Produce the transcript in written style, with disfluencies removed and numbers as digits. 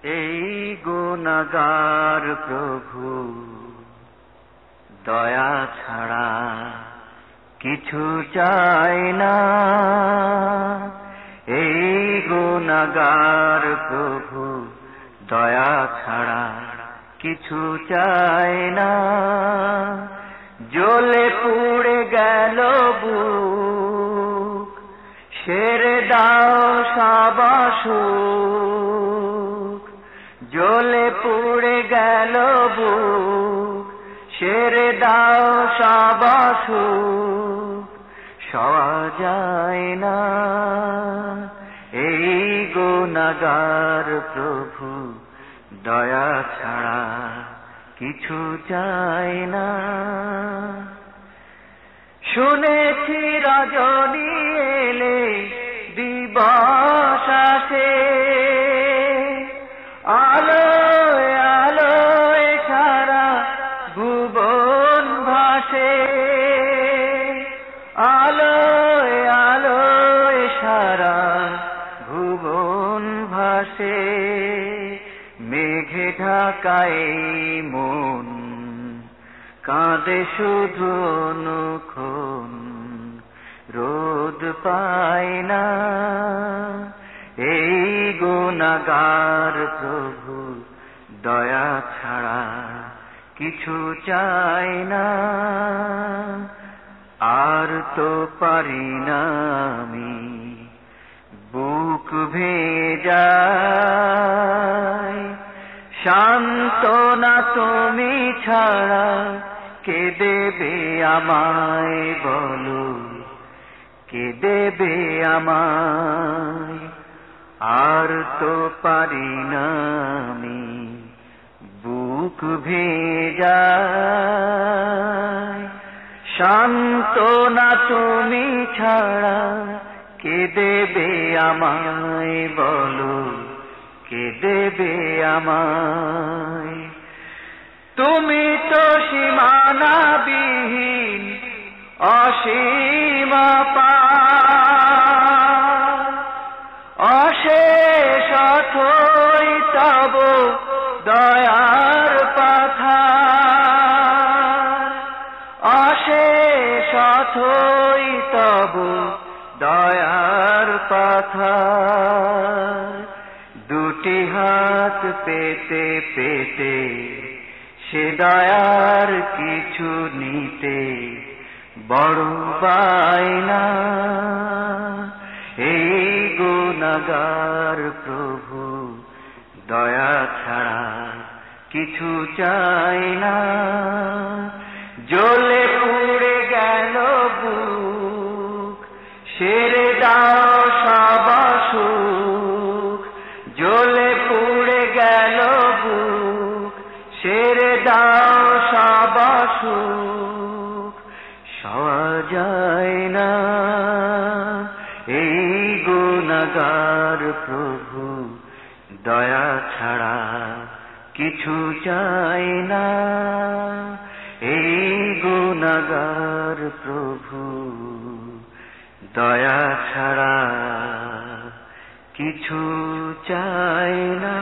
এই গুনাহগার প্রভু, দয়া ছাড়া কিছু চাই না। এই গুনাহগার প্রভু, দয়া ছাড়া কিছু চাই না। জ্বলে পুড়ে গেল বুক, সেরে দাও সবাসুক। জ্বলে পুড়ে গেল বুক, সেরে দাও সবাসুক। সওয়া যায় না এই গুনাহগার প্রভু, দয়া ছাড়া কিছু চাই না। শুনেছি রজনী এলে দিবস আসে, আলোয় আলোয় সারা ভুবন ভাসে। আলোয় আলোয় সারা ভুবন ভাসে। মেঘে ঢাকায় মন কাঁদে শুধু অনুক্ষণ, রোদ পায় না। এই গুনাহগার প্রভু, দয়া ছাড়া কিছু চাই না। আর তো পারি না আমি, বুক ভেঙে যায়। সান্ত্বনা তুমি ছাড়া কে দেবে আমায় বলো, কে দেবে আমায়। আর তো পারি না আমি, বুক ভেঙে যায়। সান্ত্বনা তুমি ছাড়া কে দেবে আমায় বলো, কে দেবে আমায়। তুমি তো সীমানাবিহীন অসীম অপার, অশেষ অথই তব দয়ার পাথার। অশেষ অথই তব দয়ার পাথার। দুটি হাত পেতে পেতে সে দয়ার কিছু নিতে বড় বায়না। এই গুনাহগার প্রভু, দয়া ছাড়া কিছু চাই না। জ্বলে পুড়ে গেল বুক, সেরে দাও সবাসুক। জ্বলে পুড়ে গেল বুক, সেরে দাও সবাসুক। সওয়া যায় না এই গুনাহগার প্রভু, দয়া ছাড়া কিছু চাই না। এই গুনাহগার প্রভু, দয়া ছাড়া কিছু চাই না।